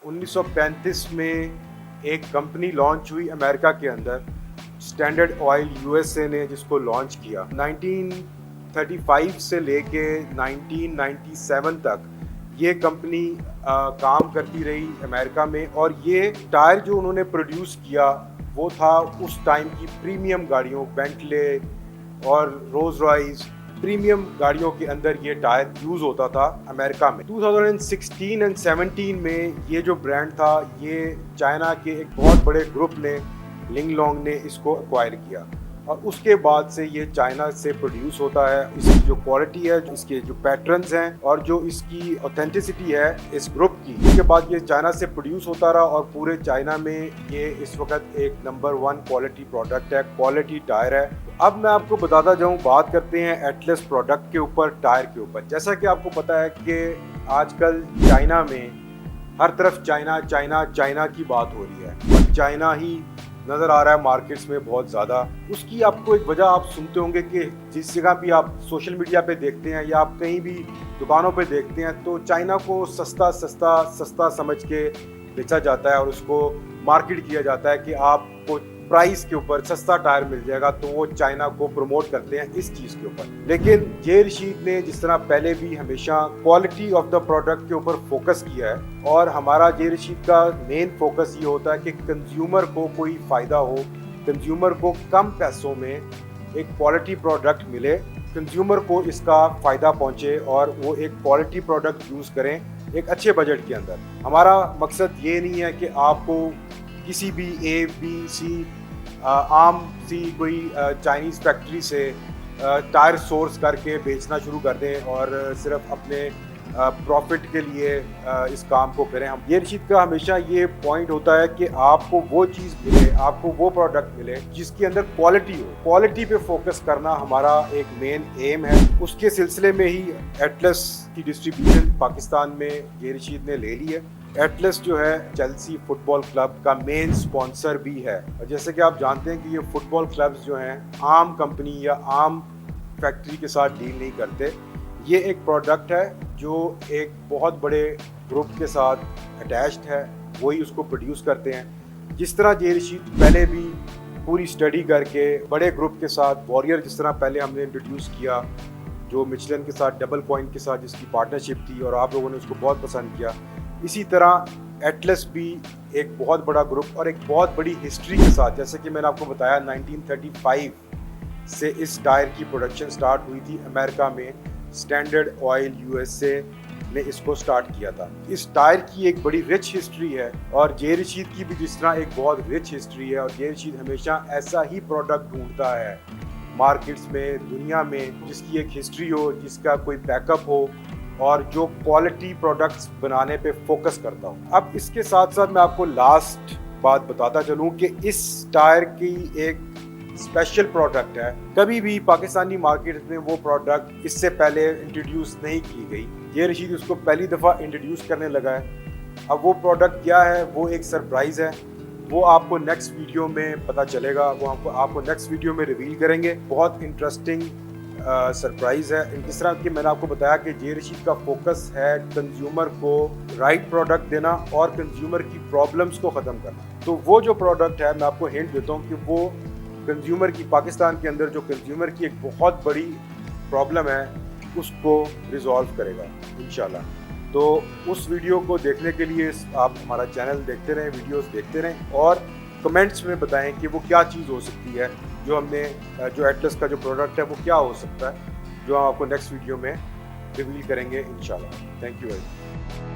1935 में एक company launch हुई अमेरिका के अंदर, स्टैंडर्ड ऑयल यूएसए ने जिसको लॉन्च किया। 1935 से लेके 1997 तक ये कंपनी काम करती रही अमेरिका में, और ये टायर जो उन्होंने प्रोड्यूस किया वो था उस टाइम की प्रीमियम गाड़ियों, बेंटले और रोल्स रॉयस प्रीमियम गाड़ियों के अंदर ये टायर यूज़ होता था अमेरिका में। 2016 एंड 17 में ये जो ब्रांड था, ये चाइना के एक बहुत बड़े ग्रुप ने, लिंगलोंग ने इसको एक्वायर किया, और उसके बाद से ये चाइना से प्रोड्यूस होता है। इसकी जो क्वालिटी है, इसके जो पैटर्न्स हैं और जो इसकी ऑथेंटिसिटी है इस ग्रुप की, उसके बाद ये चाइना से प्रोड्यूस होता रहा, और पूरे चाइना में ये इस वक्त एक नंबर 1 क्वालिटी प्रोडक्ट है, क्वालिटी टायर है। अब मैं आपको बताता जाऊँ, बात करते हैं एटलस प्रोडक्ट के ऊपर, टायर के ऊपर। जैसा कि आपको पता है कि आजकल चाइना में हर तरफ चाइना चाइना चाइना की बात हो रही है, और चाइना ही नज़र आ रहा है मार्केट्स में बहुत ज़्यादा। उसकी आपको एक वजह आप सुनते होंगे कि जिस जगह भी आप सोशल मीडिया पे देखते हैं या आप कहीं भी दुकानों पे देखते हैं, तो चाइना को सस्ता सस्ता सस्ता समझ के बेचा जाता है, और उसको मार्केट किया जाता है कि आपको प्राइस के ऊपर सस्ता टायर मिल जाएगा, तो वो चाइना को प्रमोट करते हैं इस चीज़ के ऊपर। लेकिन जे रशीद ने जिस तरह पहले भी हमेशा क्वालिटी ऑफ द प्रोडक्ट के ऊपर फोकस किया है, और हमारा जे रशीद का मेन फोकस ये होता है कि कंज्यूमर को कोई फ़ायदा हो, कंज्यूमर को कम पैसों में एक क्वालिटी प्रोडक्ट मिले, कंज्यूमर को इसका फ़ायदा पहुँचे और वो एक क्वालिटी प्रोडक्ट यूज़ करें एक अच्छे बजट के अंदर। हमारा मकसद ये नहीं है कि आपको किसी भी ए बी सी आम सी कोई चाइनीज़ फैक्ट्री से टायर सोर्स करके बेचना शुरू कर दें और सिर्फ अपने प्रॉफिट के लिए इस काम को करें। हम ये रशीद का हमेशा ये पॉइंट होता है कि आपको वो चीज़ मिले, आपको वो प्रोडक्ट मिले जिसके अंदर क्वालिटी हो। क्वालिटी पे फोकस करना हमारा एक मेन एम है। उसके सिलसिले में ही एटलस की डिस्ट्रीब्यूशन पाकिस्तान में ये रशीद ने ले ली है। एटलस जो है चेल्सी फुटबॉल क्लब का मेन स्पॉन्सर भी है, और जैसे कि आप जानते हैं कि ये फुटबॉल क्लब्स जो हैं आम कंपनी या आम फैक्ट्री के साथ डील नहीं करते। ये एक प्रोडक्ट है जो एक बहुत बड़े ग्रुप के साथ अटैच्ड है, वही उसको प्रोड्यूस करते हैं। जिस तरह जे रशीद पहले भी पूरी स्टडी करके बड़े ग्रुप के साथ, वॉरियर जिस तरह पहले हमने इंट्रोड्यूस किया, जो मिचलन के साथ, डबल पॉइंट के साथ जिसकी पार्टनरशिप थी और आप लोगों ने उसको बहुत पसंद किया, इसी तरह एटलस भी एक बहुत बड़ा ग्रुप और एक बहुत बड़ी हिस्ट्री के साथ, जैसे कि मैंने आपको बताया 1935 से इस टायर की प्रोडक्शन स्टार्ट हुई थी अमेरिका में। स्टैंडर्ड ऑयल यूएसए ने इसको स्टार्ट किया था। इस टायर की एक बड़ी रिच हिस्ट्री है, और जे रशीद की भी जिस तरह एक बहुत रिच हिस्ट्री है, और जे रशीद हमेशा ऐसा ही प्रोडक्ट ढूंढता है मार्केट्स में, दुनिया में, जिसकी एक हिस्ट्री हो, जिसका कोई बैकअप हो, और जो क्वालिटी प्रोडक्ट्स बनाने पे फोकस करता हूँ। अब इसके साथ साथ मैं आपको लास्ट बात बताता चलूँ कि इस टायर की एक स्पेशल प्रोडक्ट है, कभी भी पाकिस्तानी मार्केट में वो प्रोडक्ट इससे पहले इंट्रोड्यूस नहीं की गई। ये रशीद उसको पहली दफ़ा इंट्रोड्यूस करने लगा है। अब वो प्रोडक्ट क्या है, वो एक सरप्राइज़ है, वो आपको नेक्स्ट वीडियो में पता चलेगा, वो आपको नेक्स्ट वीडियो में रिवील करेंगे। बहुत इंटरेस्टिंग सरप्राइज़ है। जिस तरह कि मैंने आपको बताया कि जे रशीद का फोकस है कंज्यूमर को राइट प्रोडक्ट देना और कंज्यूमर की प्रॉब्लम्स को ख़त्म करना। तो वो जो प्रोडक्ट है, मैं आपको हिंट देता हूँ कि वो कंज्यूमर की, पाकिस्तान के अंदर जो कंज्यूमर की एक बहुत बड़ी प्रॉब्लम है, उसको रिजॉल्व करेगा इंशाल्लाह। तो उस वीडियो को देखने के लिए आप हमारा चैनल देखते रहें, वीडियोस देखते रहें, और कमेंट्स में बताएं कि वो क्या चीज़ हो सकती है जो जो एटलस का जो प्रोडक्ट है वो क्या हो सकता है, जो हम आपको नेक्स्ट वीडियो में रिवील करेंगे इंशाल्लाह। Thank you very much.